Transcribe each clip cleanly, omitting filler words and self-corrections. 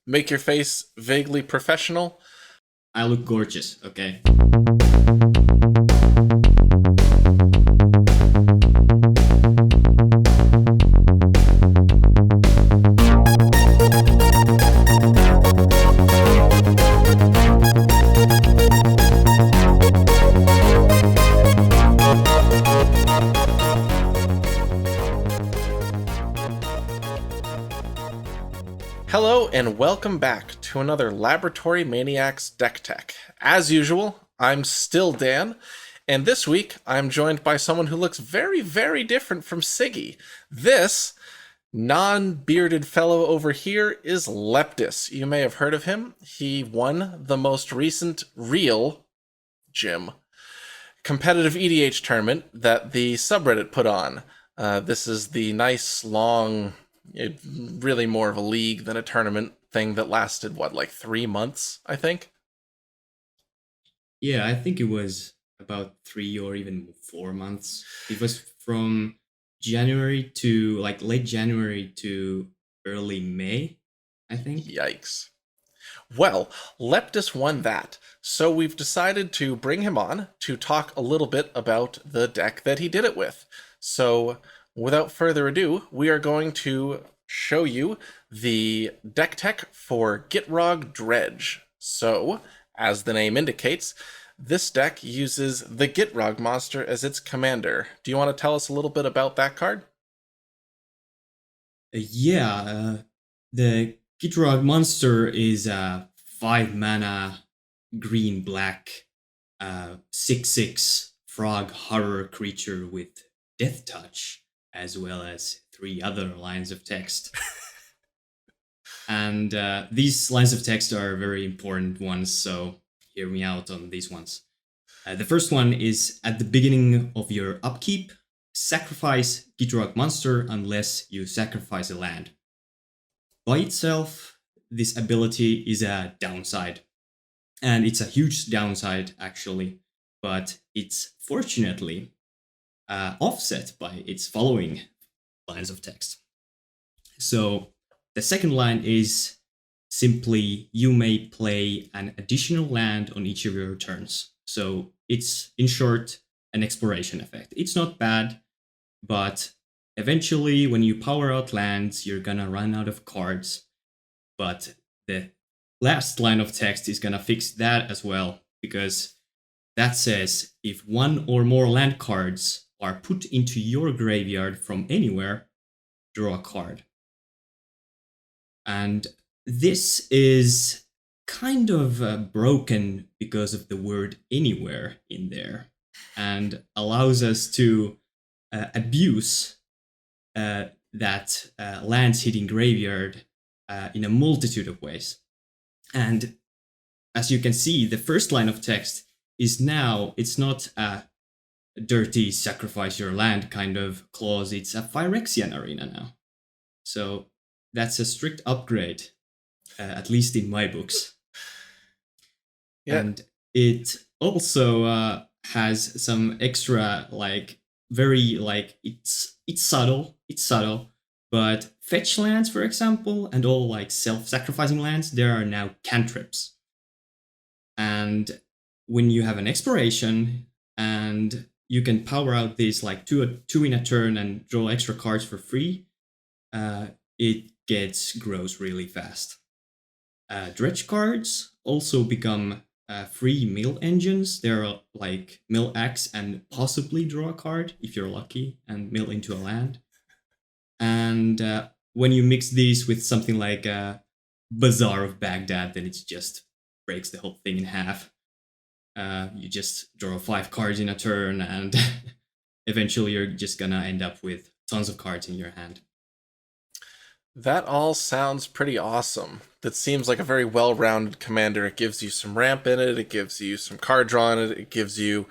Make your face vaguely professional. I look gorgeous, okay? Hello and welcome back to another Laboratory Maniacs Deck Tech. As usual, I'm still Dan, and this week I'm joined by someone who looks very, very different from Siggy. This non-bearded fellow over here is Leptys. You may have heard of him. He won the most recent real competitive EDH tournament that the subreddit put on. This is the nice, long, really more of a league than a tournament thing that lasted, like 3 months, I think? Yeah, I think it was about 3 or even 4 months. It was from January to late January to early May, I think. Yikes. Well, Leptys won that, so we've decided to bring him on to talk a little bit about the deck that he did it with. So, without further ado, we are going to show you the deck tech for Gitrog Dredge. So, as the name indicates, this deck uses the Gitrog monster as its commander. Do you want to tell us a little bit about that card? The Gitrog monster is a 5-mana green-black 6/6 frog horror creature with Death Touch, as well as 3 other lines of text. And these lines of text are very important ones, so hear me out on these ones. The first one is, at the beginning of your upkeep, sacrifice Gitrog monster unless you sacrifice a land. By itself, this ability is a downside. And it's a huge downside, actually, but it's fortunately offset by its following lines of text. So the second line is simply, you may play an additional land on each of your turns. So it's, in short, an exploration effect. It's not bad, but eventually when you power out lands, you're gonna run out of cards. But the last line of text is gonna fix that as well, because that says, if one or more land cards are put into your graveyard from anywhere, draw a card. And this is kind of broken because of the word anywhere in there, and allows us to abuse that lands hitting graveyard in a multitude of ways. And as you can see, the first line of text is now, it's not a dirty sacrifice your land kind of clause, it's a Phyrexian arena now. So that's a strict upgrade, at least in my books. Yeah. And it also has some extra, it's subtle, but fetch lands, for example, and all self-sacrificing lands, there are now cantrips. And when you have an exploration and you can power out these two in a turn and draw extra cards for free, it grows really fast. Dredge cards also become free mill engines. They're like mill X and possibly draw a card if you're lucky and mill into a land. And when you mix these with something like Bazaar of Baghdad, then it just breaks the whole thing in half. You just draw 5 cards in a turn, and eventually you're just gonna end up with tons of cards in your hand. That all sounds pretty awesome. That seems like a very well-rounded commander. It gives you some ramp in it, it gives you some card draw in it, it gives you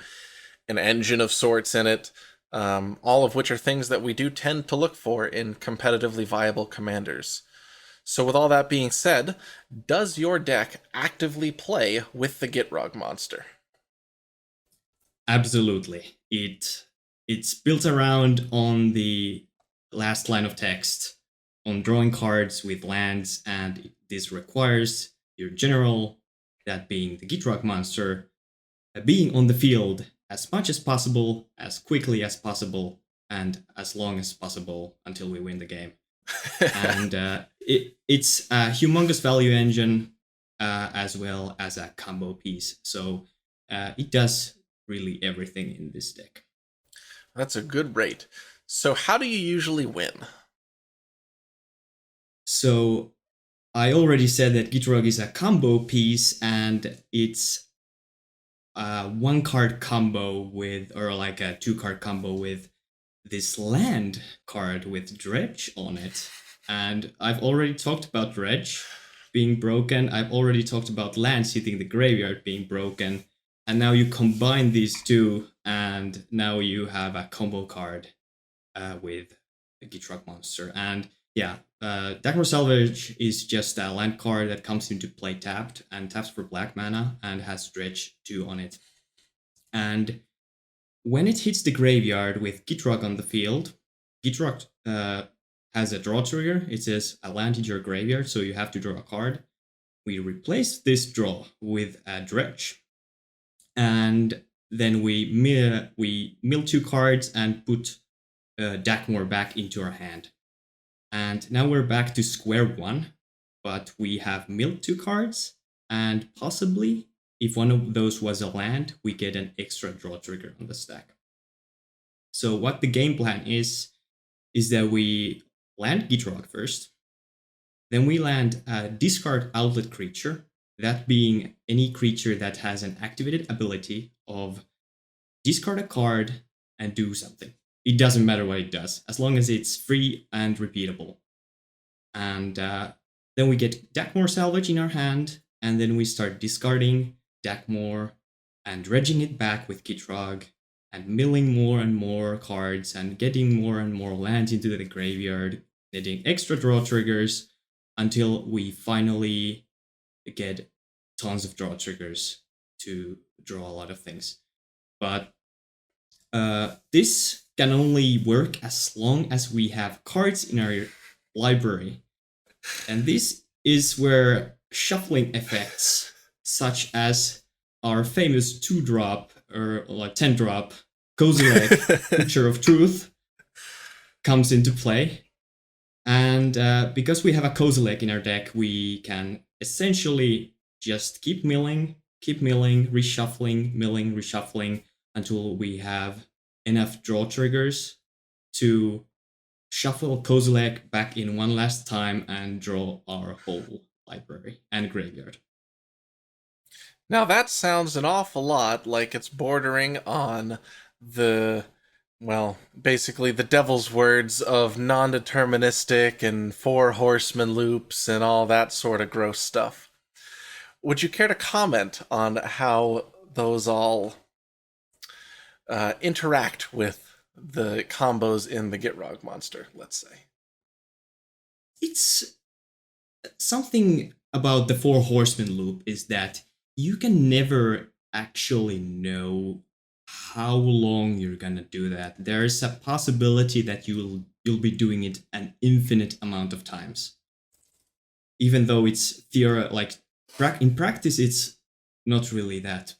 an engine of sorts in it, all of which are things that we do tend to look for in competitively viable commanders. So with all that being said, does your deck actively play with the Gitrog monster? Absolutely. It's built around on the last line of text, on drawing cards with lands, and this requires your general, that being the Gitrog monster, being on the field as much as possible, as quickly as possible, and as long as possible until we win the game. And it's a humongous value engine as well as a combo piece. So it does really everything in this deck. That's a good rate. So how do you usually win? So I already said that Gitrog is a combo piece, and it's a 1-card combo with, or like a 2-card combo with this land card with Dredge on it. And I've already talked about Dredge being broken. I've already talked about lands hitting the graveyard being broken. And now you combine these two, and now you have a combo card with a Gitrog monster. And yeah, Dagmar Salvage is just a land card that comes into play tapped and taps for black mana and has Dredge 2 on it. And when it hits the graveyard with Gitrog on the field, Gitrog has a draw trigger. It says a land in your graveyard, so you have to draw a card. We replace this draw with a Dredge, and then we mill 2 cards and put Dagmar back into our hand. And now we're back to square one, but we have milled 2 cards, and possibly, if one of those was a land, we get an extra draw trigger on the stack. So what the game plan is that we land Gitrog first, then we land a discard outlet creature, that being any creature that has an activated ability of discard a card and do something. It doesn't matter what it does, as long as it's free and repeatable. And then we get Dagmar Salvage in our hand, and then we start discarding Dagmar and dredging it back with Gitrog and milling more and more cards and getting more and more lands into the graveyard, getting extra draw triggers until we finally get tons of draw triggers to draw a lot of things. But this can only work as long as we have cards in our library. And this is where shuffling effects, such as our famous 2-drop or like 10-drop Kozilek Picture of Truth, comes into play. And because we have a Kozilek in our deck, we can essentially just keep milling, reshuffling, milling, reshuffling, until we have enough draw triggers to shuffle Kozilek back in one last time and draw our whole library and graveyard. Now that sounds an awful lot like it's bordering on basically the devil's words of non-deterministic and 4 horseman loops and all that sort of gross stuff. Would you care to comment on how those all interact with the combos in the Gitrog monster, let's say? It's something about the 4 horseman loop is that you can never actually know how long you're gonna do that. There's a possibility that you'll be doing it an infinite amount of times, even though it's in practice it's not really that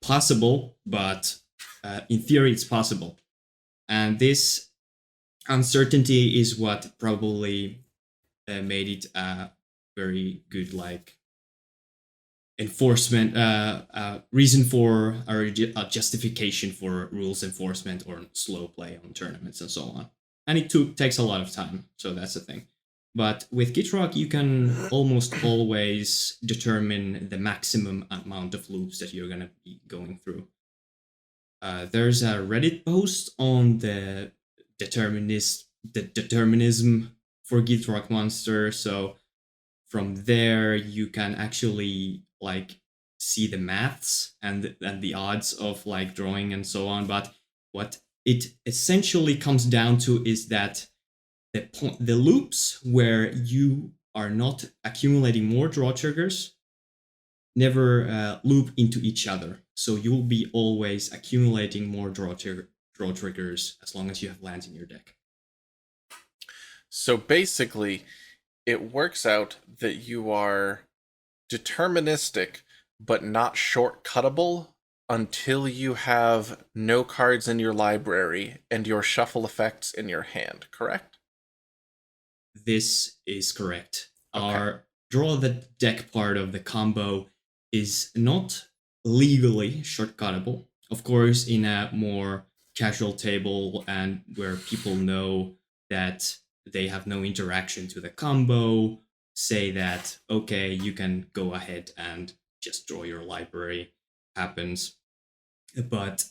possible, but in theory it's possible. And this uncertainty is what probably made it a very good enforcement reason for a justification for rules enforcement or slow play on tournaments and so on. And it takes a lot of time, so that's the thing. But with Gitrog, you can almost always determine the maximum amount of loops that you're gonna be going through. There's a Reddit post on the determinism for Gitrog monster, so from there you can actually see the maths and the odds of drawing and so on. But what it essentially comes down to is that the loops where you are not accumulating more draw triggers never loop into each other. So you'll be always accumulating more draw triggers as long as you have lands in your deck. So basically, it works out that you are deterministic but not shortcuttable until you have no cards in your library and your shuffle effects in your hand, correct? This is correct. Okay. Our draw the deck part of the combo is not legally shortcuttable. Of course, in a more casual table and where people know that they have no interaction to the combo, say that, okay, you can go ahead and just draw your library, happens. But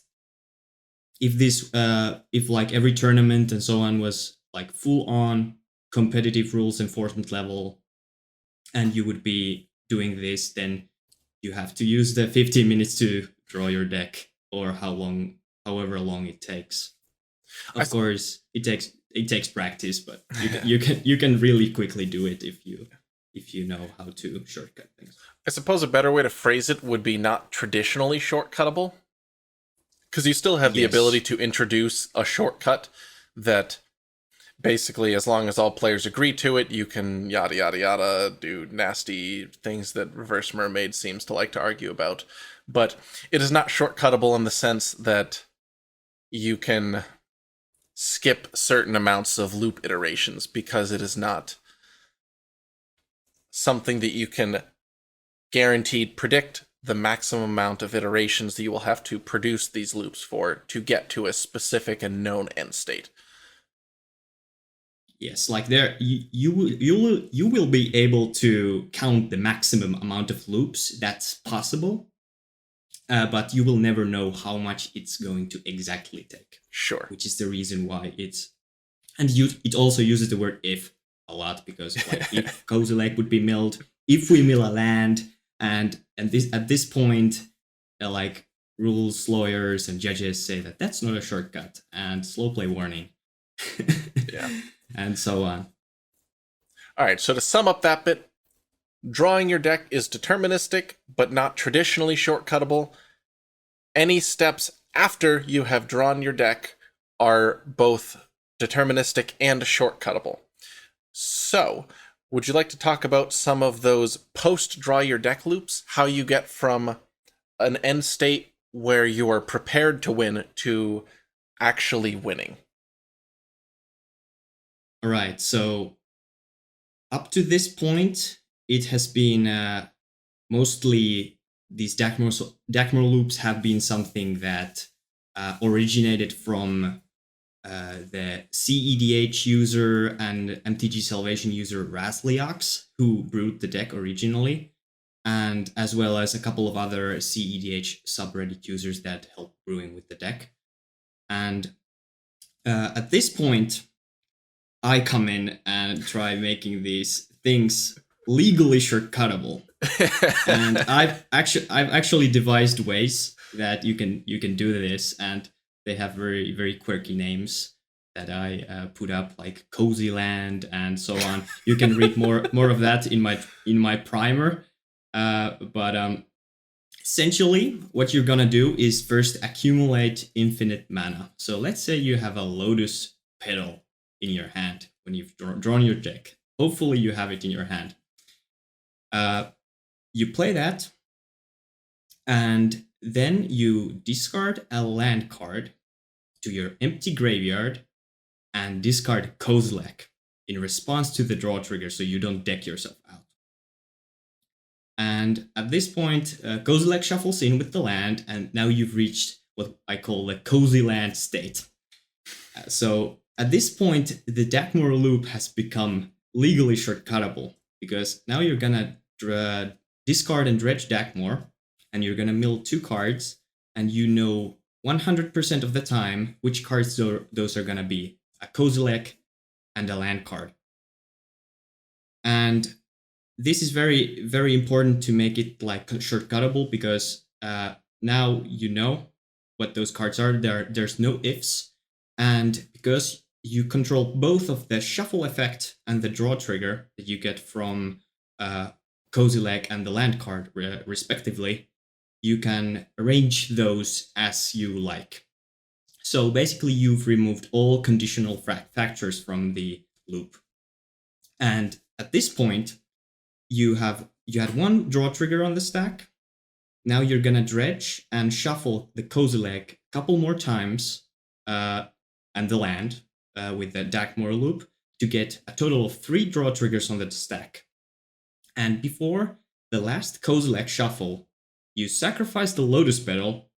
if like every tournament and so on was like full on competitive rules enforcement level, and you would be doing this, then you have to use the 15 minutes to draw your deck, or however long it takes. Of course, it takes practice, but you can really quickly do it if you know how to shortcut things. I suppose a better way to phrase it would be not traditionally shortcuttable, because you still have the ability to introduce a shortcut that basically, as long as all players agree to it, you can yada yada yada do nasty things that Reverse Mermaid seems to like to argue about. But it is not shortcuttable in the sense that you can skip certain amounts of loop iterations, because it is not something that you can guaranteed predict the maximum amount of iterations that you will have to produce these loops for to get to a specific and known end state. Yes, like there, you will be able to count the maximum amount of loops that's possible, but you will never know how much it's going to exactly take. Sure. Which is the reason why it also uses the word if a lot, because like if Cozy Lake would be milled, if we mill a land, and this at this point, like rules lawyers and judges say that that's not a shortcut and slow play warning. Yeah. And so on. All right, so to sum up that bit, drawing your deck is deterministic, but not traditionally shortcuttable. Any steps after you have drawn your deck are both deterministic and shortcuttable. So, would you like to talk about some of those post-draw your deck loops? How you get from an end state where you are prepared to win to actually winning? All right, so up to this point, it has been mostly these Dacmor loops have been something that originated from the cEDH user and MTG Salvation user Razliox, who brewed the deck originally, and as well as a couple of other cEDH subreddit users that helped brewing with the deck. And at this point, I come in and try making these things legally shortcuttable, and I've actually devised ways that you can do this, and they have very very quirky names that I put up, like Cozy Land and so on. You can read more of that in my primer, but essentially what you're gonna do is first accumulate infinite mana. So let's say you have a Lotus Petal in your hand when you've drawn your deck. Hopefully you have it in your hand. You play that, and then you discard a land card to your empty graveyard and discard Kozilek in response to the draw trigger, so you don't deck yourself out. And at this point, Kozilek shuffles in with the land, and now you've reached what I call the cozy land state. So at this point, the Dacmor loop has become legally shortcuttable, because now you're gonna discard and dredge Dacmor, and you're gonna mill 2 cards, and you know 100% of the time which cards those are gonna be: a Kozilek and a land card. And this is very very important to make it like shortcuttable, because now you know what those cards are. There's no ifs, and because you control both of the shuffle effect and the draw trigger that you get from Kozilek and the land card respectively, you can arrange those as you like. So basically you've removed all conditional factors from the loop. And At this point, you had one draw trigger on the stack. Now you're gonna dredge and shuffle the Kozilek a couple more times, and the land with the Dakmor loop to get a total of 3 draw triggers on the stack. And before the last Kozilek shuffle, you sacrifice the Lotus Petal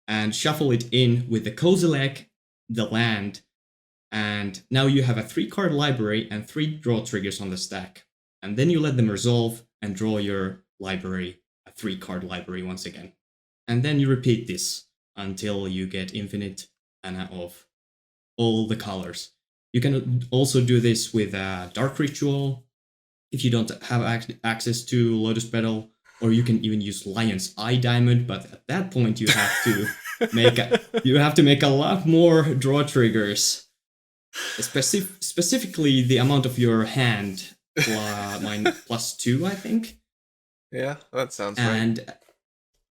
and shuffle it in with the Kozilek, the land, and now you have a 3-card library and 3 draw triggers on the stack. And then you let them resolve and draw your library, a 3-card library once again. And then you repeat this until you get infinite mana of all the colors. You can also do this with a Dark Ritual if you don't have access to Lotus Petal, or you can even use Lion's Eye Diamond, but at that point you have to make a lot more draw triggers. Specifically the amount of your hand +2, I think. Yeah, that sounds and right.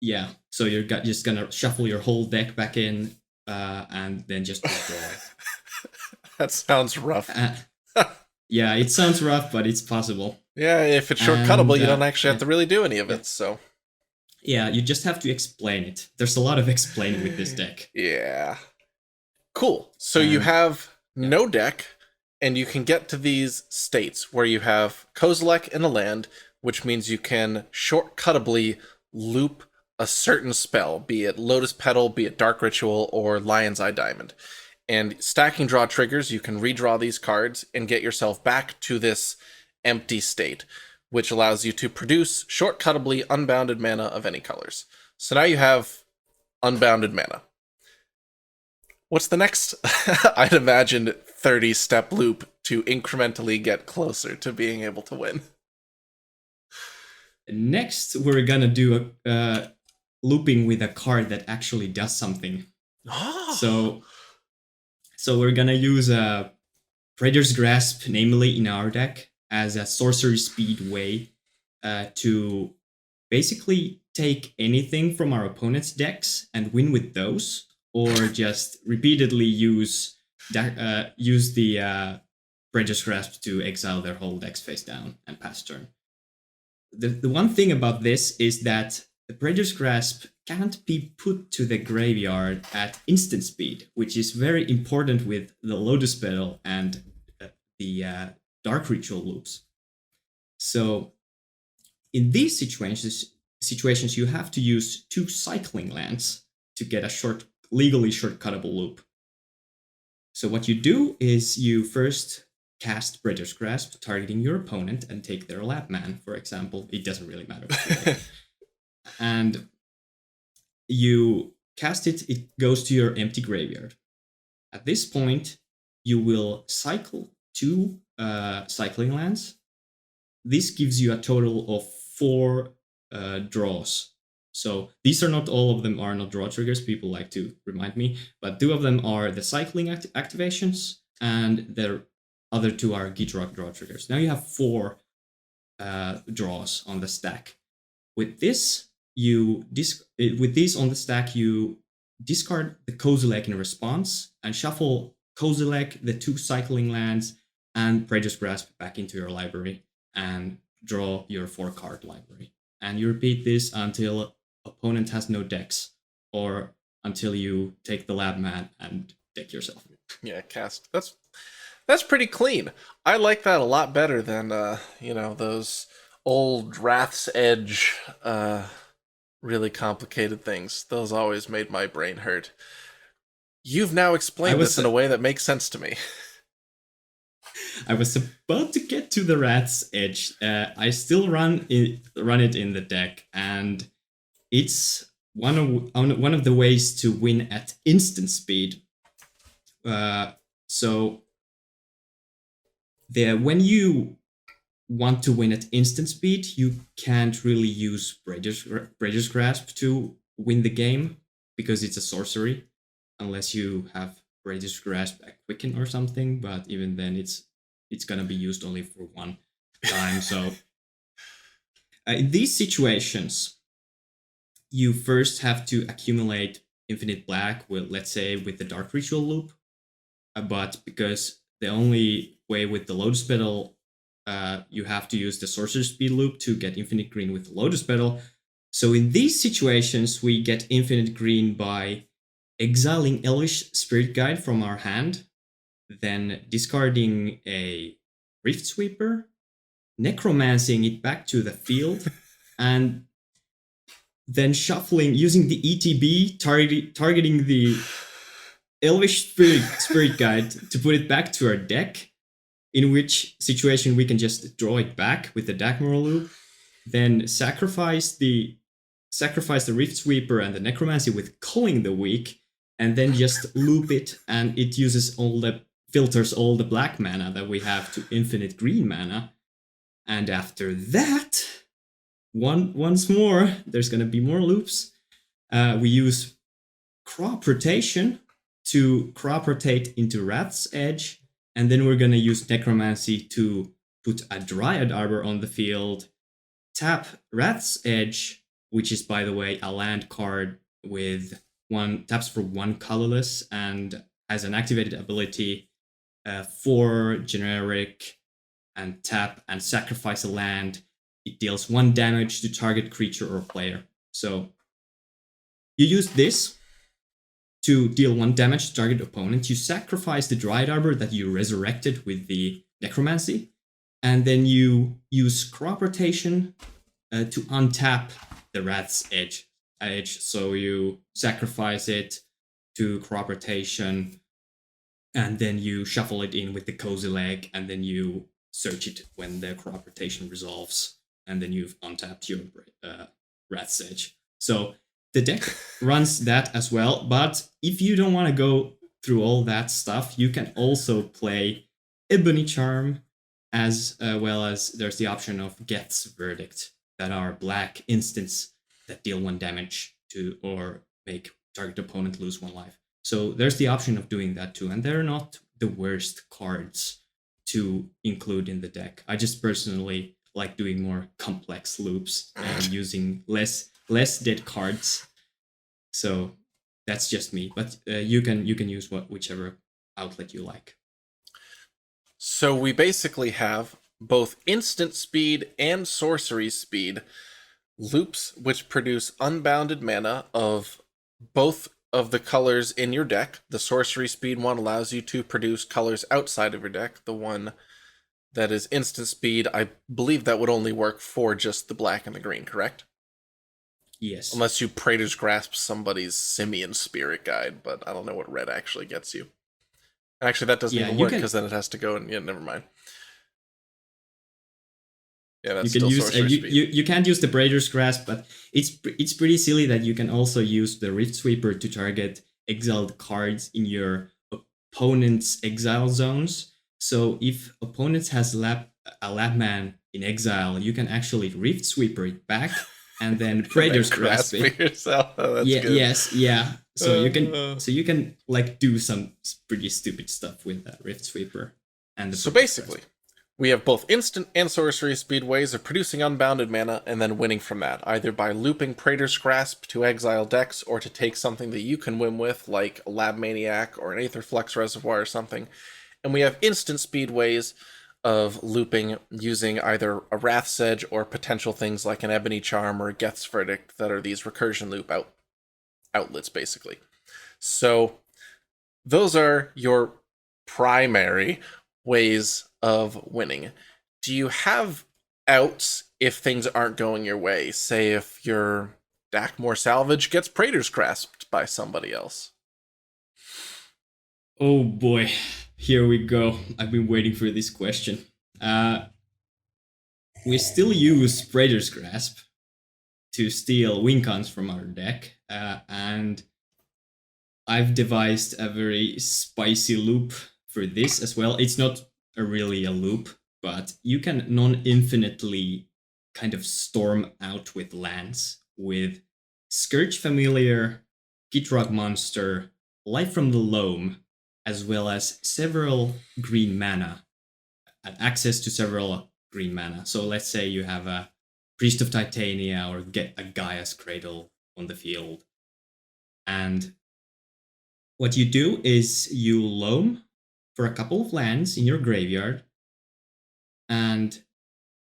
Yeah, so you're just gonna shuffle your whole deck back in, and then just withdraw. That sounds rough. Yeah, it sounds rough, but it's possible. Yeah, if it's shortcuttable, you don't actually have to really do any of it, so... Yeah, you just have to explain it. There's a lot of explaining with this deck. Yeah. Cool. So you have no deck, and you can get to these states where you have Kozilek and a land, which means you can shortcuttably loop a certain spell, be it Lotus Petal, be it Dark Ritual, or Lion's Eye Diamond. And stacking draw triggers, you can redraw these cards and get yourself back to this empty state, which allows you to produce shortcuttably unbounded mana of any colors. So now you have unbounded mana. What's the next, I'd imagine, 30-step loop to incrementally get closer to being able to win? Next, we're gonna do a looping with a card that actually does something. Oh. So we're gonna use a Predator's Grasp, namely in our deck, as a sorcery speed way to basically take anything from our opponent's decks and win with those, or just repeatedly use the Predator's Grasp to exile their whole decks face down and pass turn. The one thing about this is that the Predator's Grasp can't be put to the graveyard at instant speed, which is very important with the Lotus Petal and the Dark Ritual loops. So in these situations, you have to use 2 cycling lands to get a legally shortcuttable loop. So what you do is you first cast Predator's Grasp, targeting your opponent, and take their lab man, for example. It doesn't really matter. And you cast it, it goes to your empty graveyard. At this point, you will cycle 2 cycling lands. This gives you a total of 4 draws. So these are not all of them are not draw triggers, people like to remind me, but 2 of them are the cycling activations, and the other 2 are Gitrog draw triggers. Now you have 4 draws on the stack. With this, with these on the stack, you discard the Kozilek in response and shuffle Kozilek, the 2 cycling lands, and Predator's Grasp back into your library and draw your 4-card library. And you repeat this until opponent has no decks, or until you take the lab man and deck yourself. Yeah, cast. That's pretty clean. I like that a lot better than those old Wrath's Edge really complicated things. Those always made my brain hurt. You've now explained this in a way that makes sense to me. I was about to get to the Wrath's Edge. I still run it in the deck, and it's one of the ways to win at instant speed. So when you want to win at instant speed, you can't really use Predator's Grasp to win the game, because it's a sorcery, unless you have Predator's Grasp at Quicken or something, but even then it's gonna be used only for 1 time. So in these situations, you first have to accumulate infinite black, let's say with the Dark Ritual loop, but because the only way with the Lotus Petal you have to use the Sorcerer Speed loop to get infinite green with Lotus Petal. So in these situations, we get infinite green by exiling Elvish Spirit Guide from our hand, then discarding a Rift Sweeper, necromancing it back to the field, and then shuffling using the ETB, targeting the Elvish Spirit Guide to put it back to our deck, in which situation we can just draw it back with the Dagmar loop, then sacrifice the Rift Sweeper and the Necromancy with Culling the Weak, and then just loop it, and it filters all the black mana that we have to infinite green mana. And after that, once more, there's gonna be more loops. We use Crop Rotation to crop rotate into Wrath's Edge, and then we're gonna use Necromancy to put a Dryad Arbor on the field, tap Wrath's Edge, which is, by the way, a land card with taps for 1 colorless and has an activated ability, 4 generic, and tap and sacrifice a land. It deals 1 damage to target creature or player. So you use this to deal 1 damage to target opponent. You sacrifice the Dryad Arbor that you resurrected with the Necromancy, and then you use Crop Rotation to untap the Wrath's Edge. So you sacrifice it to Crop Rotation, and then you shuffle it in with the Cozy Leg, and then you search it when the Crop Rotation resolves, and then you've untapped your Wrath's Edge. So the deck runs that as well, but if you don't want to go through all that stuff, you can also play Ebony Charm, as well as there's the option of Geth's Verdict, that are black instants that deal 1 damage to or make target opponent lose 1 life. So there's the option of doing that too, and they're not the worst cards to include in the deck. I just personally like doing more complex loops and using less dead cards. So that's just me, but you can use whichever outlet you like. So we basically have both instant speed and sorcery speed loops, which produce unbounded mana of both of the colors in your deck. The sorcery speed one allows you to produce colors outside of your deck. The one that is instant speed, I believe that would only work for just the black and the green, correct? Yes. Unless you Praetor's Grasp somebody's Simian Spirit Guide, but I don't know what red actually gets you. Actually, that doesn't even work, because then it has to go and... Yeah, never mind. Yeah, that's still sorcery speed. You can't use the Praetor's Grasp, but it's pretty silly that you can also use the Rift Sweeper to target exiled cards in your opponent's exile zones. So if opponent has a Lapman in exile, you can actually Rift Sweeper it back and then Praetor's Grasp it. Yourself. Oh, that's good. Yes, yeah. So you can like do some pretty stupid stuff with that Rift Sweeper. And so basically, we have both instant and sorcery speed ways of producing unbounded mana and then winning from that, either by looping Praetor's Grasp to exile decks or to take something that you can win with, like a Lab Maniac or an Aetherflux Reservoir or something. And we have instant speed ways of looping using either a Wrath's Edge or potential things like an Ebony Charm or a Geth's Verdict that are these recursion loop outlets, basically. So those are your primary ways of winning. Do you have outs if things aren't going your way? Say if your Dakmor Salvage gets Praetor's Grasped by somebody else. Oh boy, here we go. I've been waiting for this question. We still use Praetor's Grasp to steal win cons from our deck, and I've devised a very spicy loop for this as well. It's not really a loop, but you can non-infinitely kind of storm out with lands with Scourge Familiar, Gitrog Monster, Life from the Loam, as well as several green mana, and access to several green mana. So let's say you have a Priest of Titania or get a Gaia's Cradle on the field. And what you do is you loam for a couple of lands in your graveyard, and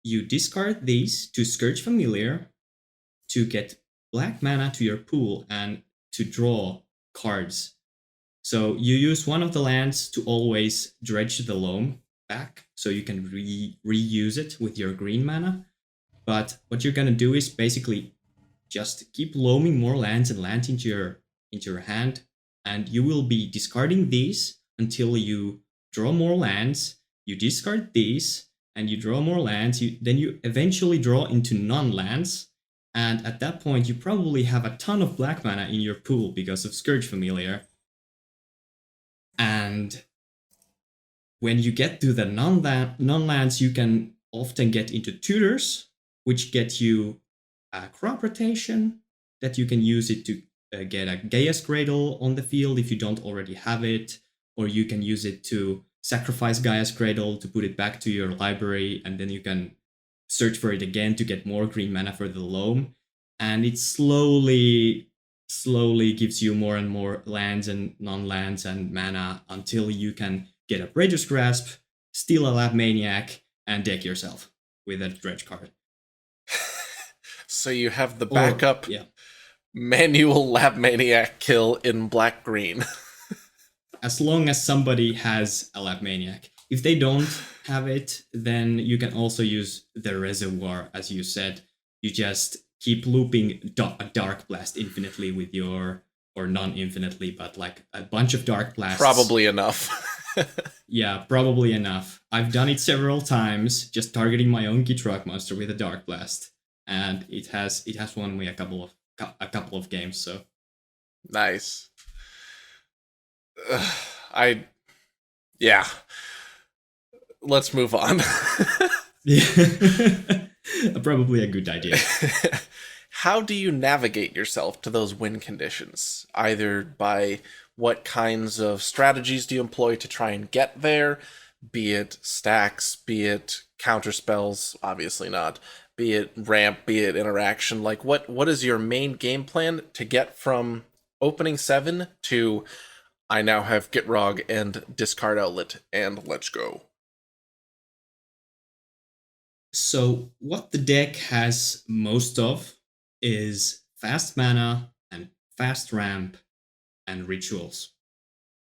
you discard these to Scourge Familiar to get black mana to your pool and to draw cards. So you use one of the lands to always dredge the loam back, so you can reuse it with your green mana. But what you're gonna do is basically just keep loaming more lands and lands into your hand, and you will be discarding these until you draw more lands. You discard these, and you draw more lands. Then you eventually draw into non-lands, and at that point you probably have a ton of black mana in your pool because of Scourge Familiar. And when you get to the non-lands, you can often get into tutors, which get you a crop rotation that you can use it to get a Gaia's Cradle on the field if you don't already have it, or you can use it to sacrifice Gaia's Cradle to put it back to your library, and then you can search for it again to get more green mana for the loam. And it slowly gives you more and more lands and non-lands and mana until you can get a Praetor's Grasp, steal a Lab Maniac, and deck yourself with a Dredge card. So you have the backup yeah. manual Lab Maniac kill in black-green. As long as somebody has a Lab Maniac. If they don't have it, then you can also use the Reservoir, as you said. You just keep looping a Dark Blast infinitely with your, or non-infinitely, but like a bunch of Dark Blasts. Probably enough. Yeah, probably enough. I've done it several times, just targeting my own Gitrog monster with a Dark Blast, and it has won me a couple of games. So nice. Yeah. Let's move on. Yeah, probably a good idea. How do you navigate yourself to those win conditions? Either by what kinds of strategies do you employ to try and get there? Be it stacks, be it counter spells, obviously not. Be it ramp, be it interaction. Like, what is your main game plan to get from opening 7 to I now have Gitrog and Discard Outlet and let's go? So what the deck has most of is fast mana and fast ramp and rituals.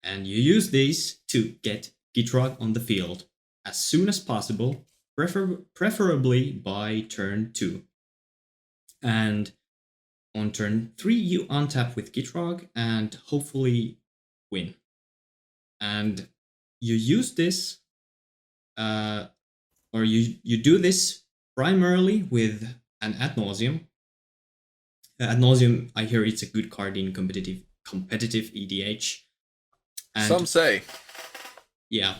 And you use these to get Gitrog on the field as soon as possible, preferably by turn 2. And on turn 3, you untap with Gitrog and hopefully win. And you use this, or you do this primarily with an Ad Nauseam. Ad Nauseam, I hear it's a good card in competitive EDH. And some say. Yeah.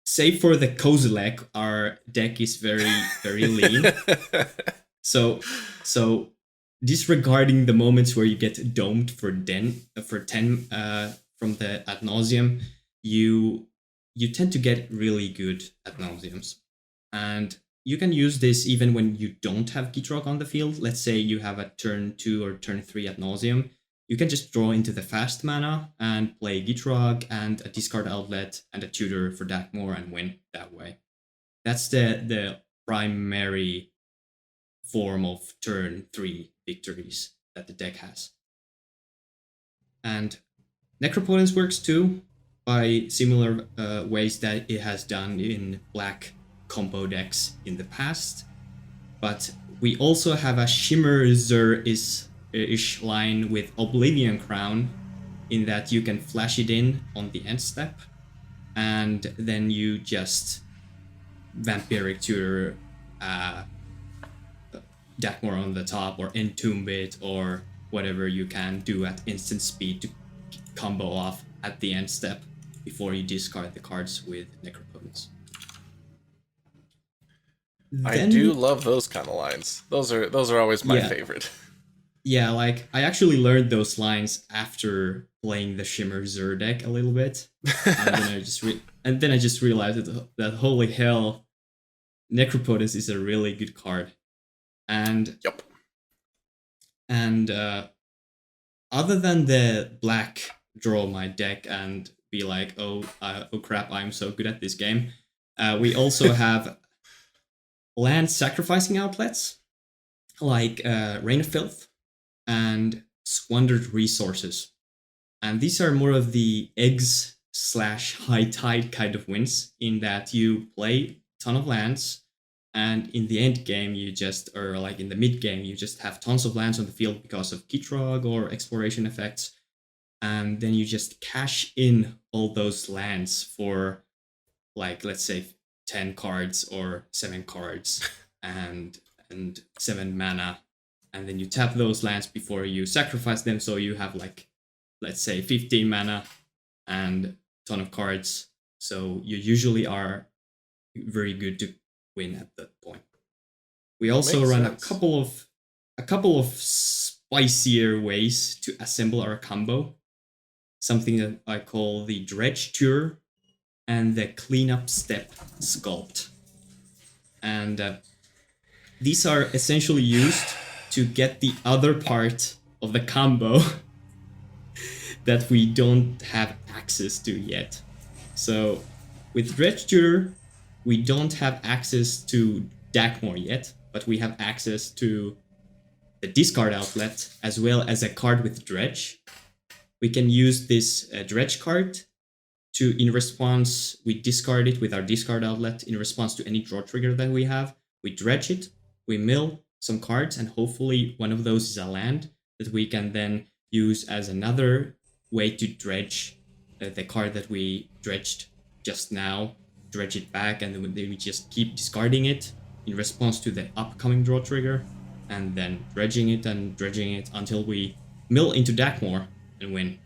Save for the Kozilek, our deck is very, very lean. So disregarding the moments where you get domed for 10 from the Ad Nauseam, you tend to get really good Ad Nauseams. And you can use this even when you don't have Gitrog on the field. Let's say you have a turn 2 or turn 3 Ad Nauseam. You can just draw into the fast mana and play Gitrog and a discard outlet and a tutor for that more and win that way. That's the primary form of turn 3 victories that the deck has. And Necropotence works too by similar ways that it has done in black combo decks in the past. But we also have a Shimmer-ish line with Oblivion Crown, in that you can flash it in on the end step, and then you just Vampiric Tutor Dakmor on the top, or Entomb it, or whatever you can do at instant speed to combo off at the end step before you discard the cards with Necropotence. I do love those kind of lines. Those are always my favorite. Yeah, like I actually learned those lines after playing the Shimmer Zur deck a little bit, and then I just realized that holy hell, Necropotence is a really good card, and yep. And other than the black draw my deck and be like, oh crap, I'm so good at this game. We also have land sacrificing outlets like Rain of Filth and Squandered Resources. And these are more of the eggs / high tide kind of wins, in that you play a ton of lands, and in the end game you just, or like in the mid game, you just have tons of lands on the field because of Gitrog or exploration effects, and then you just cash in all those lands for, like, let's say 10 cards or 7 cards and 7 mana, and then you tap those lands before you sacrifice them, so you have, like, let's say 15 mana and a ton of cards. So you usually are very good to win at that point. We also Makes run sense. a couple of spicier ways to assemble our combo. Something that I call the Dredge Tour and the Cleanup Step Sculpt. And these are essentially used to get the other part of the combo that we don't have access to yet. So with Dredge Tour, we don't have access to Dakmor yet, but we have access to the discard outlet as well as a card with Dredge. We can use this Dredge card to, in response, we discard it with our discard outlet in response to any draw trigger that we have. We dredge it, we mill some cards, and hopefully one of those is a land that we can then use as another way to dredge the card that we dredged just now, dredge it back, and then we just keep discarding it in response to the upcoming draw trigger, and then dredging it and dredging it until we mill into Dakmor and win.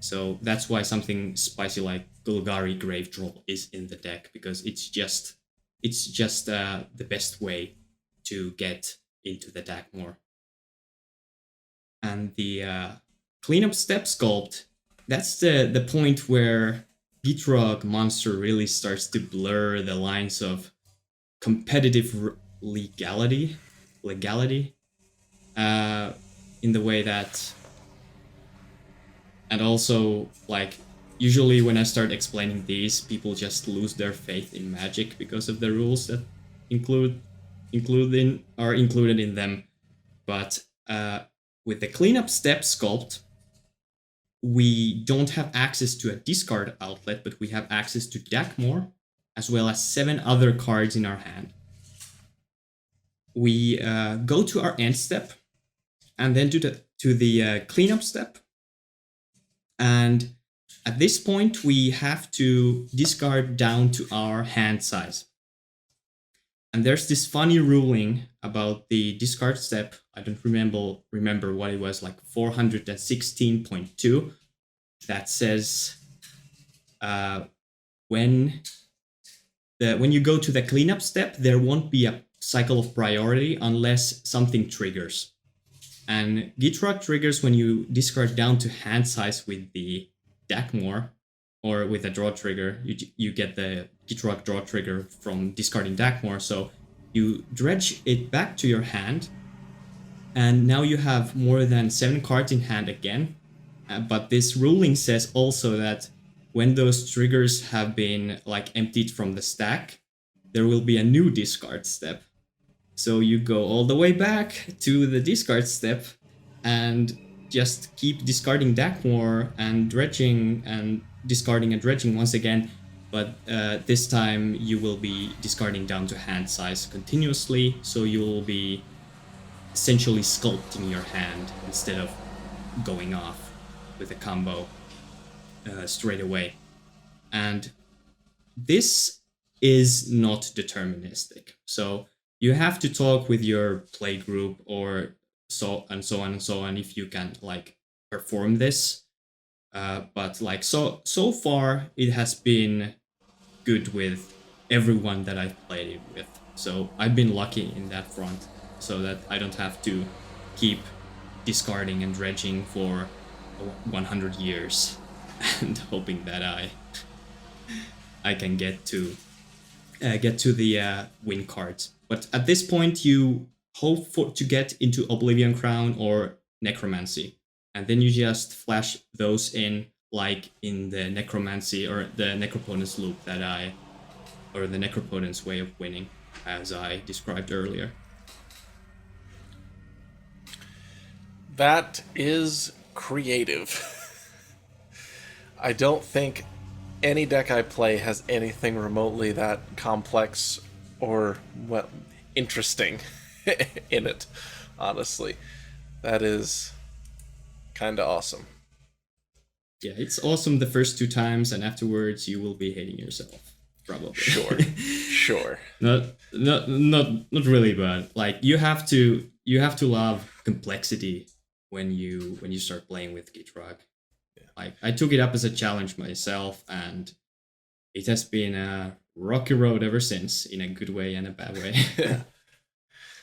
So that's why something spicy like Golgari Grave Troll is in the deck, because it's just the best way to get into the Dakmor. And the Cleanup Step Sculpt, that's the point where Gitrog monster really starts to blur the lines of competitive legality, in the way that, and also, like, usually when I start explaining these, people just lose their faith in Magic because of the rules that are included in them. But with the Cleanup Step Sculpt, we don't have access to a discard outlet, but we have access to Dakmor, as well as 7 other cards in our hand. We go to our end step, and then to the cleanup step. And at this point, we have to discard down to our hand size. And there's this funny ruling about the discard step. I don't remember what it was, like 416.2, that says when you go to the cleanup step, there won't be a cycle of priority unless something triggers. And Gitrog triggers when you discard down to hand size with the Dakmor, or with a draw trigger. You get the Gitrog draw trigger from discarding Dakmor, so you dredge it back to your hand, and now you have more than 7 cards in hand again. But this ruling says also that when those triggers have been, like, emptied from the stack, there will be a new discard step. So you go all the way back to the discard step and just keep discarding Dakmor and dredging and discarding and dredging once again. But this time you will be discarding down to hand size continuously, so you will be essentially sculpting your hand instead of going off with a combo straight away. And this is not deterministic. So you have to talk with your play group or so on if you can, like, perform this. But like so far it has been good with everyone that I've played it with. So I've been lucky in that front, so that I don't have to keep discarding and dredging for 100 years and hoping that I can get to the win cards. But at this point, you hope to get into Oblivion Crown or Necromancy, and then you just flash those in, like in the Necromancy or the Necropotence loop or the Necropotence way of winning. as I described earlier. That is creative. I don't think any deck I play has anything remotely that complex or, well, interesting in it, honestly. That is kind of awesome. Yeah, it's awesome the first 2 times, and afterwards you will be hating yourself, probably. Sure, sure. Not really, but like you have to love complexity when you start playing with Gitrog. Like I took it up as a challenge myself, and it has been a rocky road ever since, in a good way and a bad way.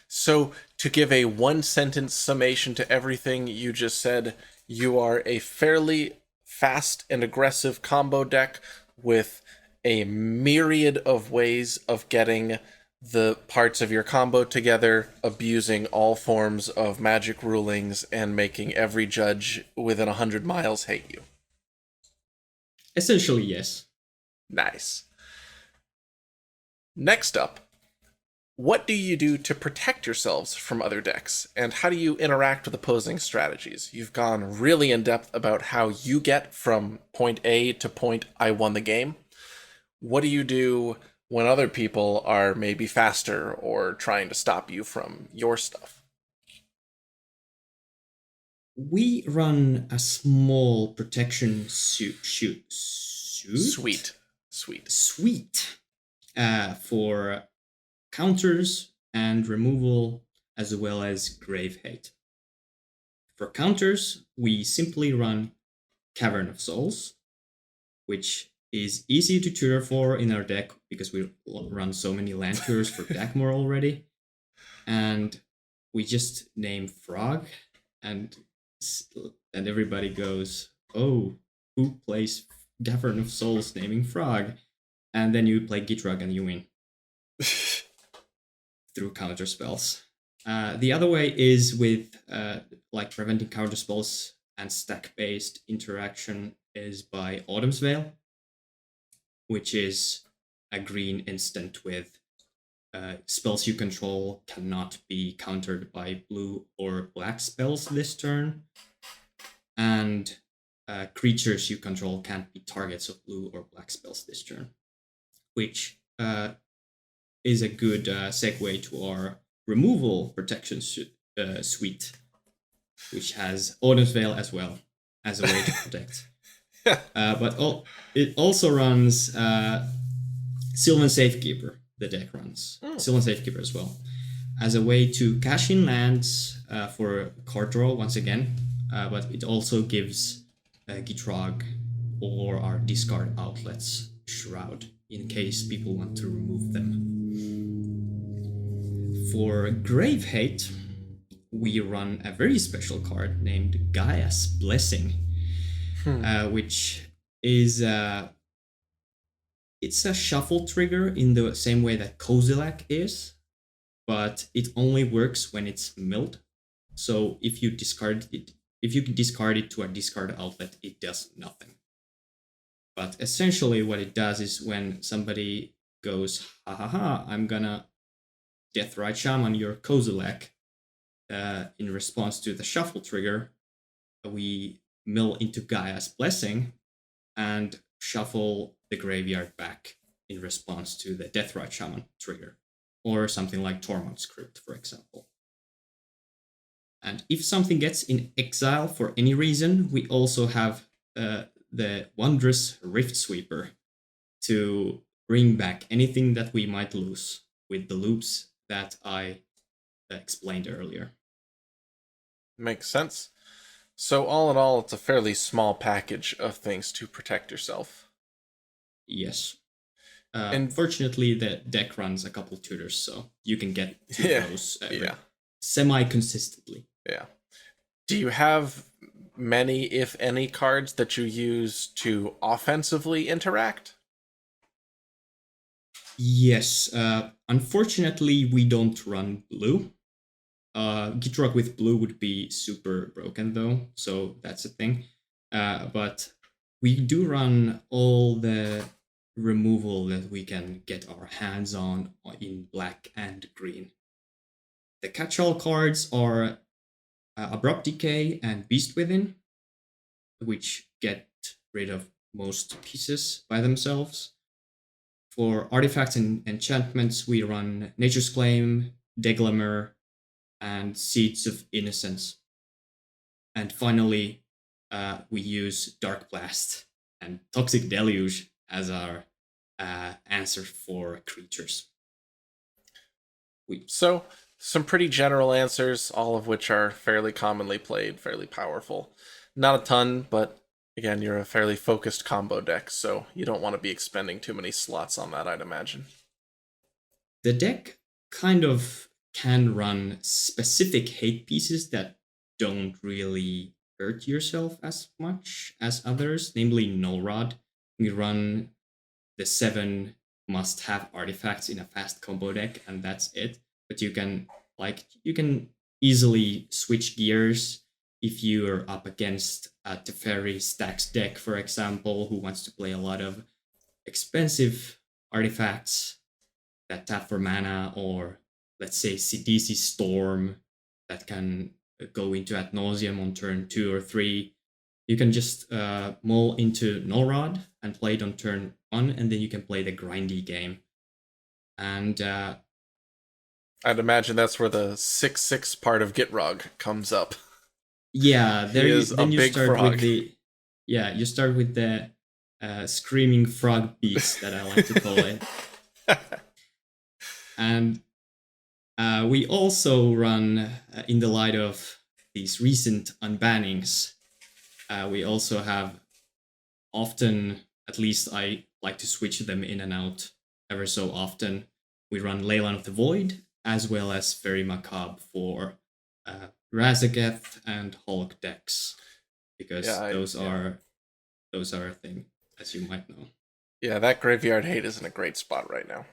So, to give a one-sentence summation to everything you just said, you are a fairly fast and aggressive combo deck with a myriad of ways of getting the parts of your combo together, abusing all forms of magic rulings, and making every judge within 100 miles hate you. Essentially, yes. Nice. Next up, what do you do to protect yourselves from other decks, and how do you interact with opposing strategies? You've gone really in depth about how you get from point A to point I won the game. What do you do when other people are maybe faster or trying to stop you from your stuff? We run a small protection suite for counters and removal, as well as grave hate. For counters, we simply run Cavern of Souls, which is easy to tutor for in our deck because we run so many land tutors for Dagmar already. And we just name Frog, and everybody goes, oh, who plays Cavern of Souls naming Frog? And then you play Gitrog and you win. Through counter spells. The other way is with like preventing counter spells and stack-based interaction is by Autumn's Veil, which is a green instant with spells you control cannot be countered by blue or black spells this turn, and creatures you control can't be targets of blue or black spells this turn, which is a good segue to our removal protection suite, which has Autumn's Veil as well as a way to protect. But it also runs Sylvan Safekeeper, the deck runs. Sylvan Safekeeper as well, as a way to cash in lands for card draw once again, but it also gives Gitrog or our discard outlets Shroud in case people want to remove them. For Grave Hate, we run a very special card named Gaia's Blessing, which is it's a shuffle trigger in the same way that Kozilek is, but it only works when it's milled. So if you discard it to a discard outlet, it does nothing. But essentially what it does is when somebody goes, ha ha ha, I'm gonna Deathrite Shaman your Kozilek, in response to the shuffle trigger, we mill into Gaia's Blessing and shuffle the graveyard back in response to the Deathrite Shaman trigger, or something like Tormod's Crypt, for example. And if something gets in exile for any reason, we also have the wondrous Rift Sweeper to bring back anything that we might lose with the loops that I explained earlier. Makes sense. So all in all, it's a fairly small package of things to protect yourself. Yes. Unfortunately, the deck runs a couple tutors, so you can get to those semi-consistently. Yeah. Do you have many, if any, cards that you use to offensively interact? Yes. Unfortunately, we don't run blue. Gitrog with blue would be super broken, though, so that's a thing. But we do run all the removal that we can get our hands on in black and green. The catch-all cards are Abrupt Decay and Beast Within, which get rid of most pieces by themselves. For artifacts and enchantments, we run Nature's Claim, Deglamer, and Seeds of Innocence. And finally, we use Dark Blast and Toxic Deluge as our answer for creatures. So, some pretty general answers, all of which are fairly commonly played, fairly powerful. Not a ton, but again, you're a fairly focused combo deck, so you don't want to be expending too many slots on that, I'd imagine. The deck kind of can run specific hate pieces that don't really hurt yourself as much as others, namely Null Rod. We run the 7 must-have artifacts in a fast combo deck, and that's it. But you can easily switch gears if you are up against a Teferi Stacks deck, for example, who wants to play a lot of expensive artifacts that tap for mana, or let's say CDC Storm that can go into ad nauseum on turn 2 or 3. You can just mull into Null Rod and play it on turn 1, and then you can play the grindy game. And I'd imagine that's where the 6/6 part of Gitrog comes up. Yeah, there is then a you big start frog. with you start with the screaming frog beast that I like to call it. And we also run, in the light of these recent unbannings, we also have often, at least I like to switch them in and out ever so often. We run Leyline of the Void, as well as Very Macabre for Razageth and Hulk decks, because those are a thing, as you might know. Yeah, that Graveyard Hate is in a great spot right now.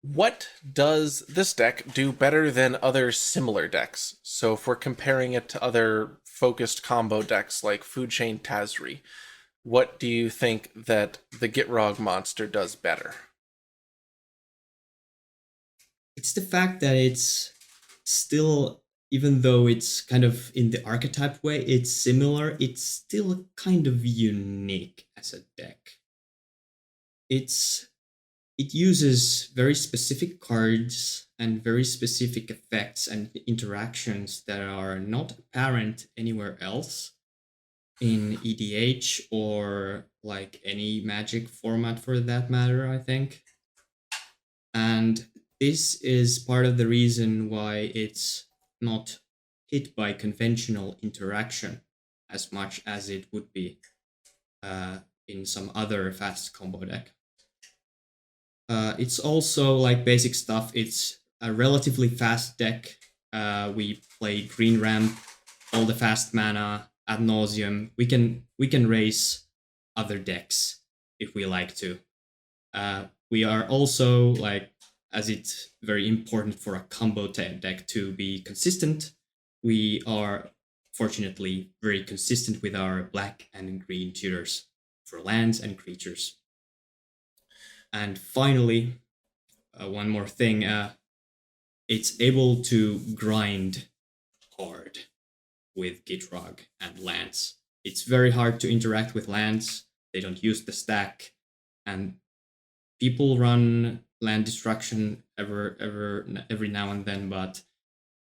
What does this deck do better than other similar decks? So if we're comparing it to other focused combo decks like Food Chain Tazri, what do you think that the Gitrog monster does better? It's the fact that it's still, even though it's kind of in the archetype way, it's similar, it's still kind of unique as a deck. It uses very specific cards and very specific effects and interactions that are not apparent anywhere else in EDH or like any Magic format for that matter, I think. And this is part of the reason why it's not hit by conventional interaction as much as it would be in some other fast combo deck. It's also like basic stuff. It's a relatively fast deck. We play green ramp, all the fast mana, ad nauseum. We can raise other decks if we like to. We are also, like, as it's very important for a combo deck to be consistent, we are fortunately very consistent with our black and green tutors for lands and creatures. And finally, one more thing, it's able to grind hard with Gitrog and lands. It's very hard to interact with lands. They don't use the stack, and people run land destruction every now and then, but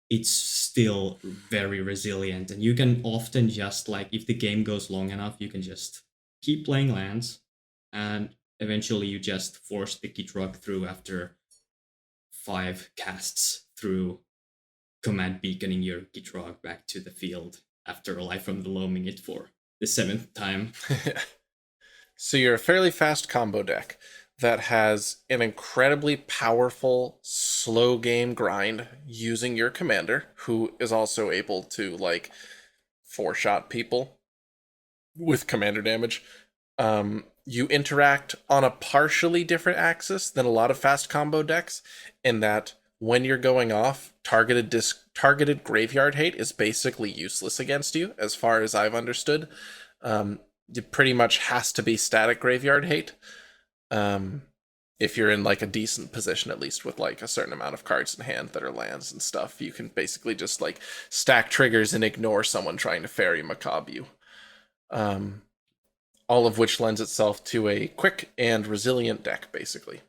it's still very resilient, and you can often just, like, if the game goes long enough, you can just keep playing lands, and eventually you just force the Gitrog through after 5 casts through command beaconing your Gitrog back to the field after Life from the Loaming it for the 7th time. So you're a fairly fast combo deck that has an incredibly powerful slow game grind using your commander, who is also able to, like, 4-shot people with commander damage. You interact on a partially different axis than a lot of fast combo decks, in that when you're going off, targeted Graveyard Hate is basically useless against you, as far as I've understood. It pretty much has to be static Graveyard Hate. Um, if you're in like a decent position, at least with like a certain amount of cards in hand that are lands and stuff, you can basically just like stack triggers and ignore someone trying to fairy macabre you. Um, all of which lends itself to a quick and resilient deck, basically.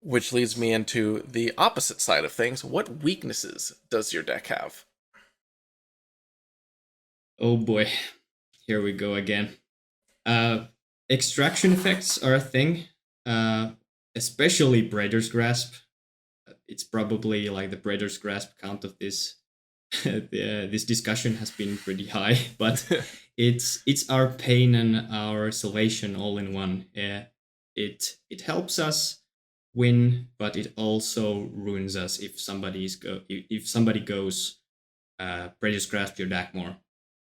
Which leads me into the opposite side of things. What weaknesses does your deck have? Oh boy, here we go again. Extraction effects are a thing, especially Breeder's Grasp. It's probably like the Breeder's Grasp count of this this discussion has been pretty high, but it's our pain and our salvation all in one. It helps us win, but it also ruins us if if somebody goes Breeder's Grasp your deck more,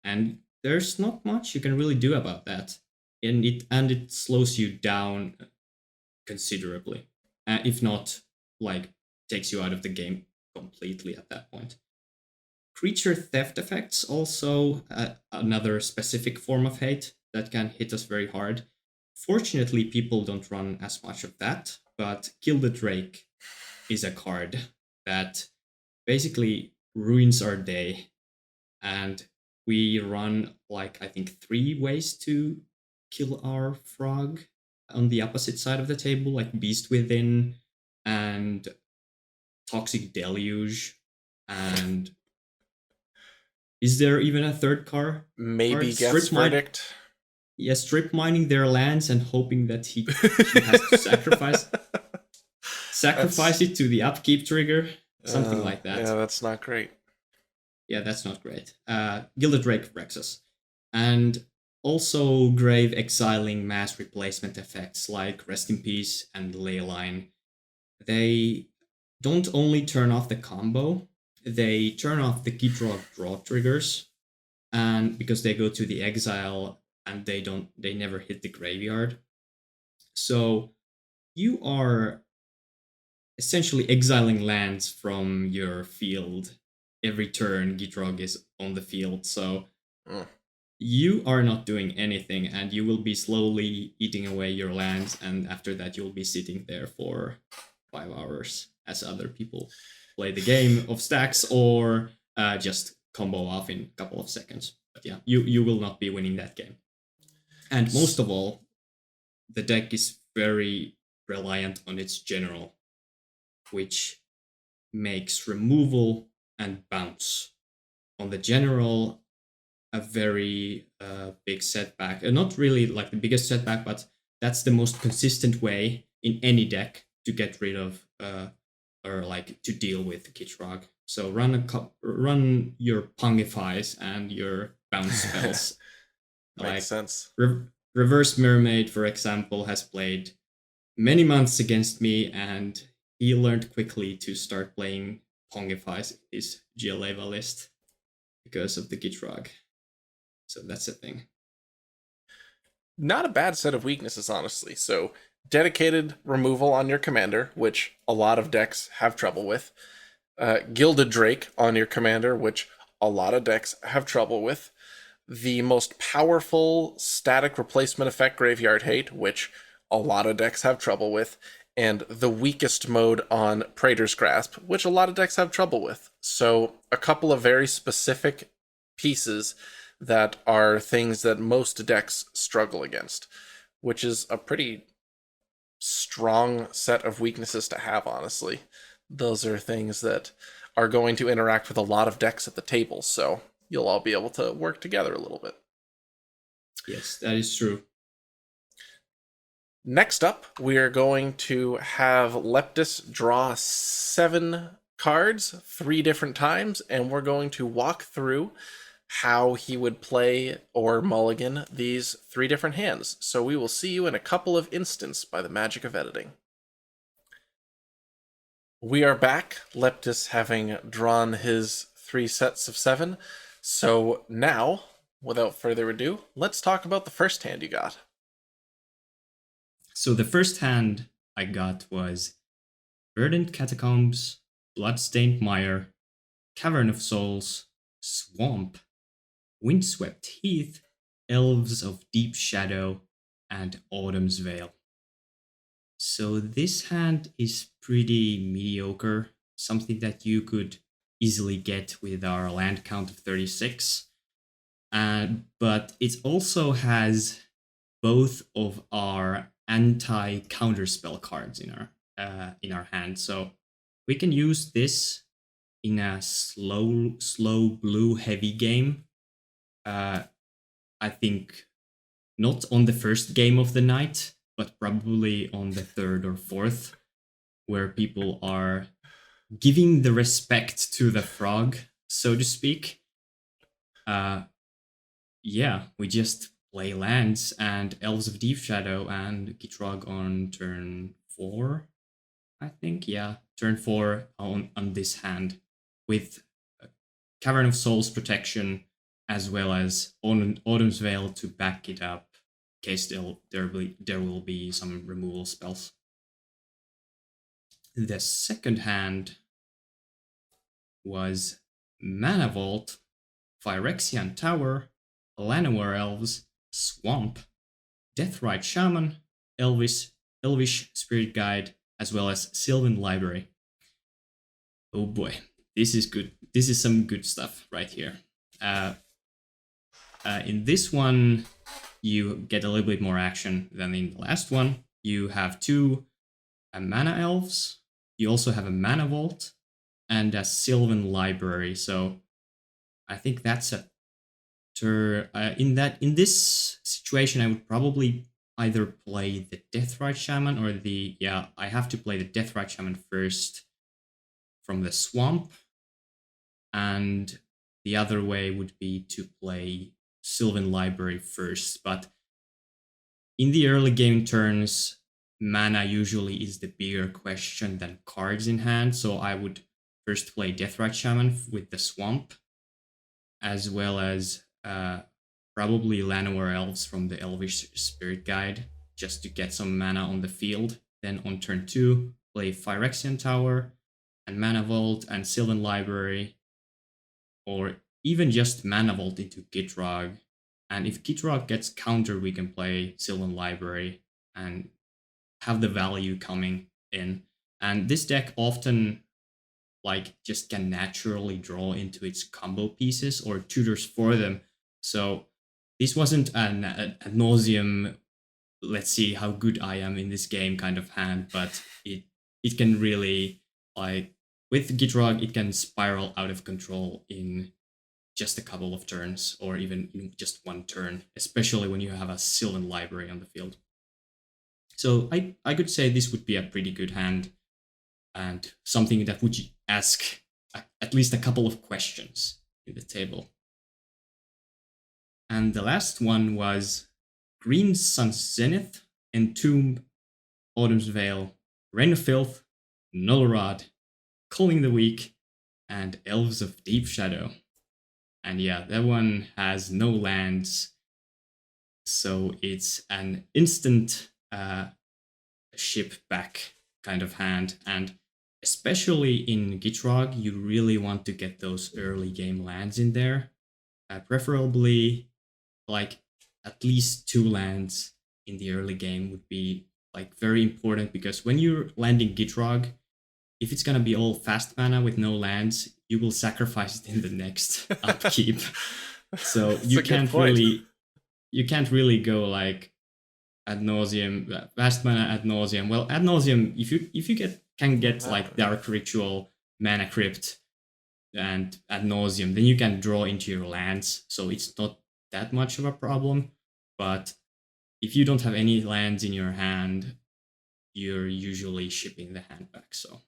and there's not much you can really do about that, and it slows you down considerably, if not like takes you out of the game completely at that point. Creature theft effects also another specific form of hate that can hit us very hard. Fortunately, people don't run as much of that, but Kill the Drake is a card that basically ruins our day, and we run like I think 3 ways to kill our frog on the opposite side of the table, like Beast Within and Toxic Deluge, and is there even a third card? Maybe Guess Verdict. Yeah, strip mining their lands and hoping that he has to sacrifice it to the upkeep trigger, something like that. Yeah, that's not great. Yeah, that's not great. Gilded Drake Rexus. And also grave exiling mass replacement effects like Rest in Peace and Leyline. They don't only turn off the combo, they turn off the Gitrog draw triggers, and because they go to the exile and they never hit the graveyard. So you are essentially exiling lands from your field every turn Gitrog is on the field. So you are not doing anything, and you will be slowly eating away your lands, and after that you'll be sitting there for 5 hours as other people play the game of stacks or just combo off in a couple of seconds. But yeah, you will not be winning that game. And most of all, the deck is very reliant on its general, which makes removal and bounce. On the general, a very big setback. Not really like the biggest setback, but that's the most consistent way in any deck to get rid of or like to deal with Gitrog. So run your Pungifies and your bounce spells. Makes sense. Reverse Mermaid, for example, has played many months against me, and he learned quickly to start playing Pongifies in his Gialeva list because of the Gitrog. So that's a thing. Not a bad set of weaknesses, honestly. So dedicated removal on your commander, which a lot of decks have trouble with. Gilded Drake on your commander, which a lot of decks have trouble with. The most powerful static replacement effect, Graveyard Hate, which a lot of decks have trouble with. And the weakest mode on Praetor's Grasp, which a lot of decks have trouble with. So a couple of very specific pieces that are things that most decks struggle against, which is a pretty strong set of weaknesses to have, honestly. Those are things that are going to interact with a lot of decks at the table, so you'll all be able to work together a little bit. Yes, that is true. Next up, we are going to have Leptys draw 7 cards 3 different times, and we're going to walk through how he would play or mulligan these 3 different hands. So we will see you in a couple of instants by the magic of editing. We are back, Leptys having drawn his 3 sets of 7. So now, without further ado, let's talk about the first hand you got. So the first hand I got was Verdant Catacombs, Bloodstained Mire, Cavern of Souls, Swamp, Windswept Heath, Elves of Deep Shadow, and Autumn's Veil. So this hand is pretty mediocre, something that you could easily get with our land count of 36. But it also has both of our anti-counterspell cards in our hand. So we can use this in a slow blue heavy game. I think not on the first game of the night, but probably on the third or fourth, where people are giving the respect to the frog, so to speak. Yeah, we just play lands and Elves of Deep Shadow and Gitrog on turn 4, I think. Yeah, turn 4 on this hand with Cavern of Souls protection as well as Autumn's Veil to back it up in case there will be some removal spells. The second hand was Mana Vault, Phyrexian Tower, Llanowar Elves, Swamp, Deathrite Shaman, Elvish Spirit Guide, as well as Sylvan Library. Oh boy, this is good. This is some good stuff right here. In this one, you get a little bit more action than in the last one. You have 2 Mana Elves. You also have a Mana Vault and a Sylvan Library. So I think that's a in this situation, I would probably either play the Deathrite Shaman or I have to play the Deathrite Shaman first from the Swamp, and the other way would be to play Sylvan Library first. But in the early game turns, mana usually is the bigger question than cards in hand, so I would first play Deathrite Shaman with the Swamp, as well as probably Llanowar Elves from the Elvish Spirit Guide, just to get some mana on the field. Then on turn 2, play Phyrexian Tower and Mana Vault and Sylvan Library, or even just Mana Vault into Gitrog. And if Gitrog gets countered, we can play Sylvan Library and have the value coming in. And this deck often just can naturally draw into its combo pieces or tutors for them. So this wasn't an ad nauseum, let's see how good I am in this game kind of hand, but it can really, with Gitrog, it can spiral out of control in just a couple of turns, or even in just one turn, especially when you have a Sylvan Library on the field. So I could say this would be a pretty good hand, and something that would ask at least a couple of questions in the table. And the last one was Green Sun's Zenith, Entomb, Autumn's Veil, Rain of Filth, Nullrod, Culling the Weak, and Elves of Deep Shadow. And yeah, that one has no lands, so it's an instant ship back kind of hand. And especially in Gitrog, you really want to get those early game lands in there. Preferably, at least 2 lands in the early game would be very important, because when you're landing Gitrog, if it's gonna be all fast mana with no lands, you will sacrifice it in the next upkeep. So you can't really go ad nauseum, fast mana ad nauseum. Well, ad nauseum, if you can get Dark Ritual, Mana Crypt, and ad nauseum, then you can draw into your lands. So it's not that much of a problem. But if you don't have any lands in your hand, you're usually shipping the hand back. So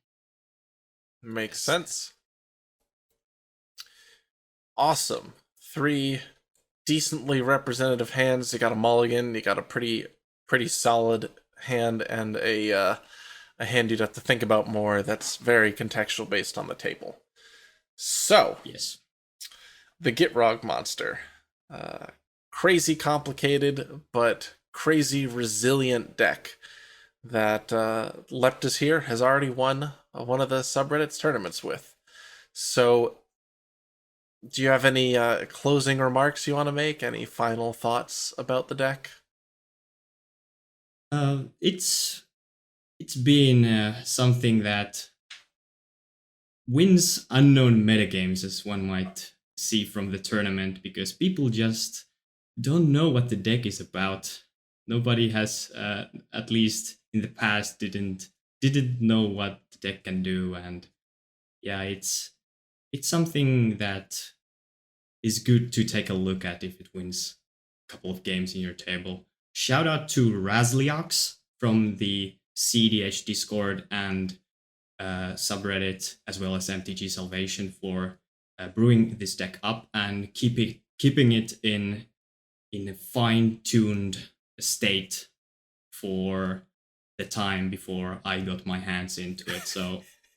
makes sense. Awesome. 3 decently representative hands. You got a mulligan. You got a pretty solid hand, and a hand you'd have to think about more. That's very contextual based on the table. So yes, the Gitrog monster, crazy complicated but crazy resilient deck that Leptys here has already won one of the subreddit's tournaments with. So do you have any closing remarks you want to make? Any final thoughts about the deck? It's been something that wins unknown metagames, as one might see from the tournament, because people just don't know what the deck is about. Nobody has, at least in the past, didn't know what the deck can do, and yeah, it's something that is good to take a look at if it wins a couple of games in your table. Shout out to Razliox from the cEDH Discord and subreddit, as well as MTG Salvation, for brewing this deck up and keeping it in a fine-tuned state for the time before I got my hands into it.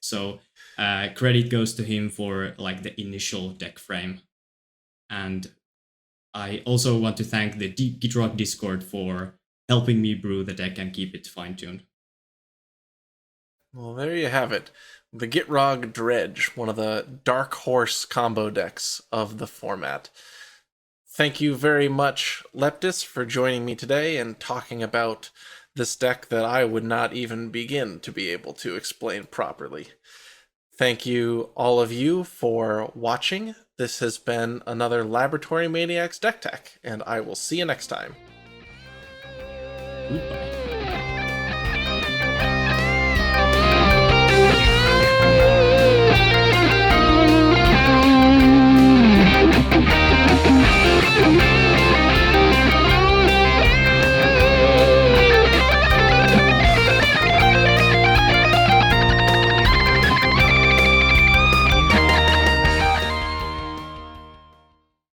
So credit goes to him for like the initial deck frame. And I also want to thank the Gitrog Discord for helping me brew the deck and keep it fine-tuned. Well, there you have it. The Gitrog Dredge, one of the dark horse combo decks of the format. Thank you very much, Leptys, for joining me today and talking about this deck that I would not even begin to be able to explain properly. Thank you, all of you, for watching. This has been another Laboratory Maniacs Deck Tech, and I will see you next time. Goodbye.